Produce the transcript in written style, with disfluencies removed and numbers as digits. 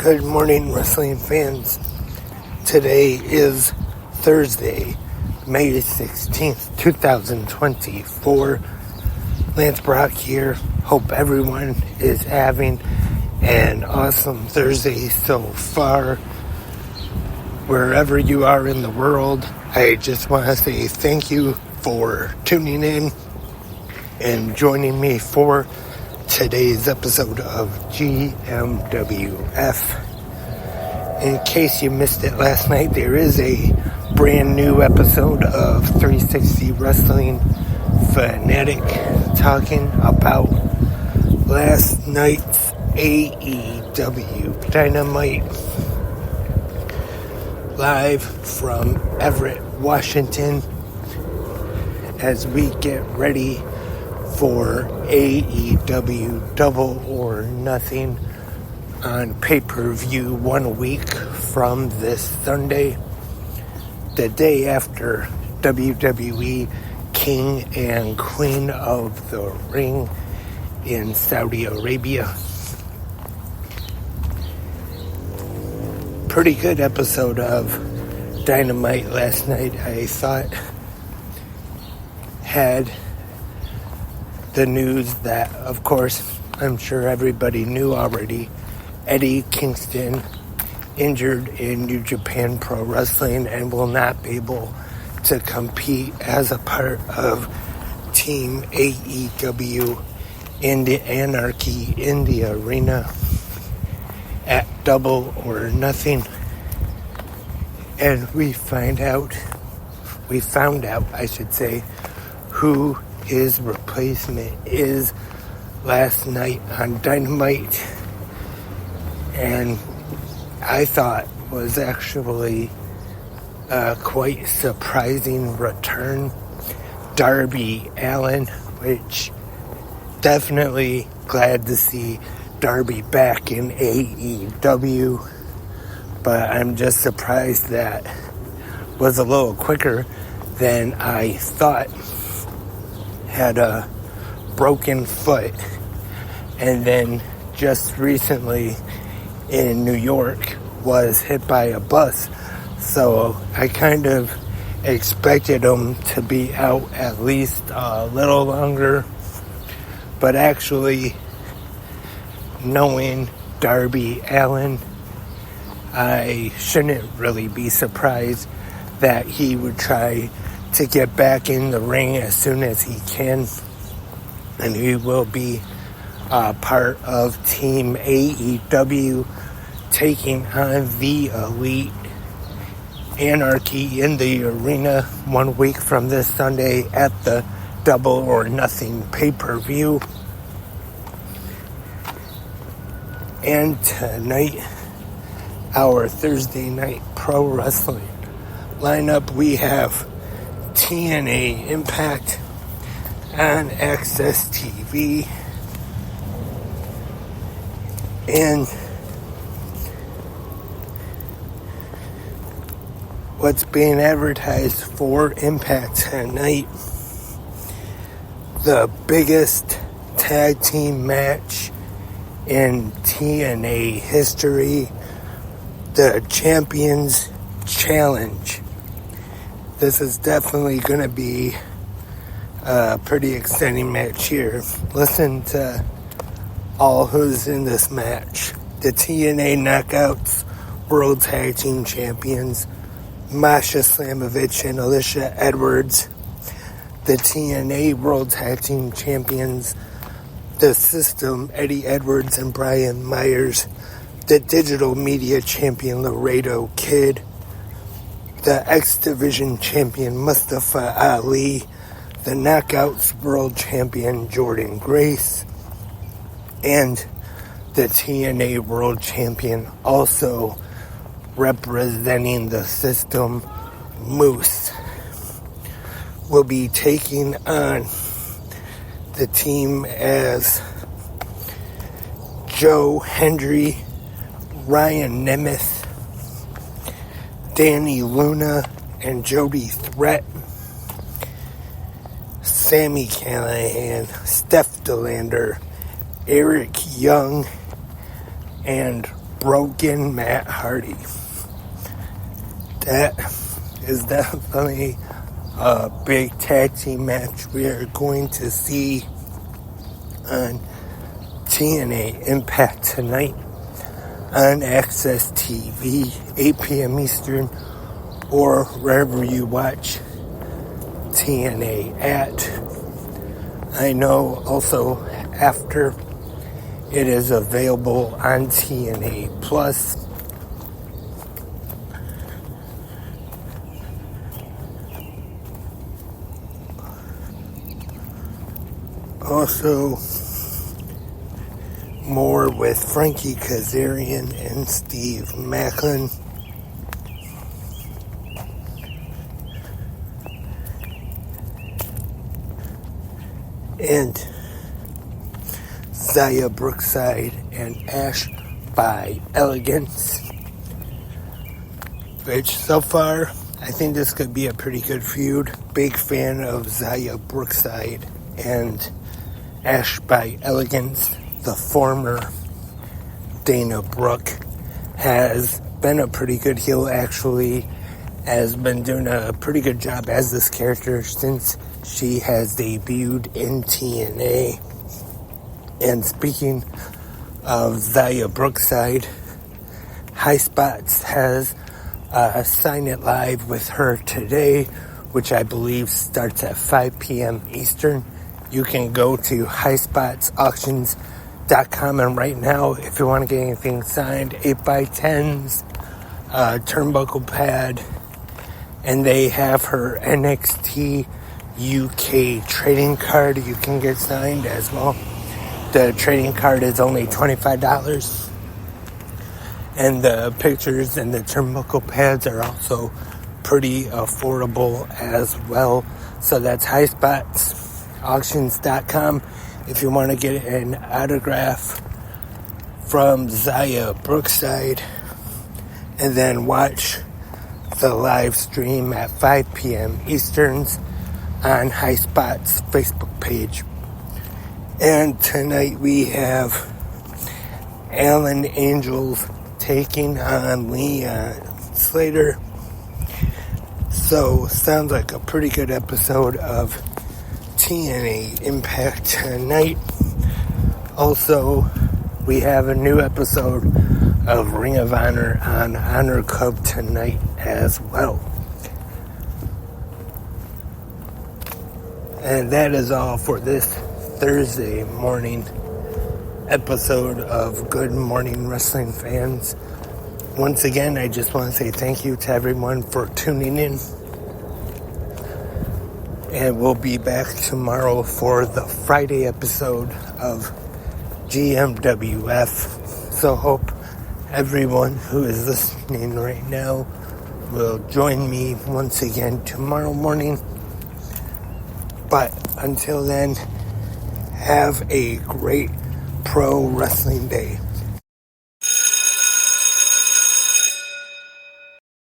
Good morning, wrestling fans. Today is Thursday, May 16th, 2024. Lance Brock here. Hope everyone is having an awesome Thursday so far. Wherever you are in the world, I just want to say thank you for tuning in and joining me for today's episode of GMWF. In case you missed it last night, there is a brand new episode of 360 Wrestling Fanatic talking about last night's AEW Dynamite, live from Everett, Washington, as we get ready for AEW Double or Nothing on pay-per-view 1 week from this Sunday, the day after WWE King and Queen of the Ring in Saudi Arabia. Pretty good episode of Dynamite last night, I thought. Had the news that, of course, I'm sure everybody knew already. Eddie Kingston injured in New Japan Pro Wrestling and will not be able to compete as a part of Team AEW in the Anarchy in the arena at Double or Nothing. And we found out, I should say, who his replacement is last night on Dynamite, and I thought was actually a quite surprising return. Darby Allin, which definitely glad to see Darby back in AEW, but I'm just surprised that was a little quicker than I thought. Had a broken foot, and then just recently in New York was hit by a bus, so I kind of expected him to be out at least a little longer, but actually, knowing Darby Allin, I shouldn't really be surprised that he would try to get back in the ring as soon as he can, and he will be part of Team AEW taking on the Elite Anarchy in the arena 1 week from this Sunday at the Double or Nothing pay-per-view. And tonight, our Thursday night pro wrestling lineup, we have TNA Impact on Access TV, and what's being advertised for Impact tonight, the biggest tag team match in TNA history, the Champions Challenge. This is definitely going to be a pretty exciting match here. Listen to all who's in this match. The TNA Knockouts World Tag Team Champions, Masha Slamovich and Alicia Edwards. The TNA World Tag Team Champions, The System, Eddie Edwards and Brian Myers. The Digital Media Champion, Laredo Kid. The X Division Champion, Mustafa Ali. The Knockouts World Champion, Jordan Grace. And the TNA World Champion, also representing the System, Moose, will be taking on the team as Joe Hendry, Ryan Nemeth, Danny Luna, and Jody Threat. Sami Callihan, Steph DeLander, Eric Young, and Broken Matt Hardy. That is definitely a big tag team match we are going to see on TNA Impact tonight on Access TV, 8 p.m. Eastern, or wherever you watch TNA at. I know also after it is available on TNA Plus. Also, more with Frankie Kazarian and Steve Macklin. And Zaya Brookside and Ash by Elegance. Which so far, I think this could be a pretty good feud. Big fan of Zaya Brookside and Ash by Elegance. The former Dana Brooke has been a pretty good heel, actually. Has been doing a pretty good job as this character since she has debuted in TNA. And speaking of Zaya Brookside, High Spots has a Sign It Live with her today, which I believe starts at 5 p.m. Eastern. You can go to highspotsauctions.com, and right now, if you want to get anything signed, 8x10s, turnbuckle pad, and they have her NXT UK trading card you can get signed as well. The trading card is only $25, and the pictures and the turnbuckle pads are also pretty affordable as well. So that's highspotsauctions.com if you want to get an autograph from Zaya Brookside, and then watch the live stream at 5 p.m. Easterns on High Spots Facebook page. And tonight we have Alan Angels taking on Leon Slater. So, sounds like a pretty good episode of TNA Impact tonight. Also, we have a new episode of Ring of Honor on Honor Club tonight as well. And that is all for this Thursday morning episode of Good Morning Wrestling fans. Once again, I just want to say thank you to everyone for tuning in. And we'll be back tomorrow for the Friday episode of GMWF. So hope everyone who is listening right now will join me once again tomorrow morning. But until then, have a great pro wrestling day.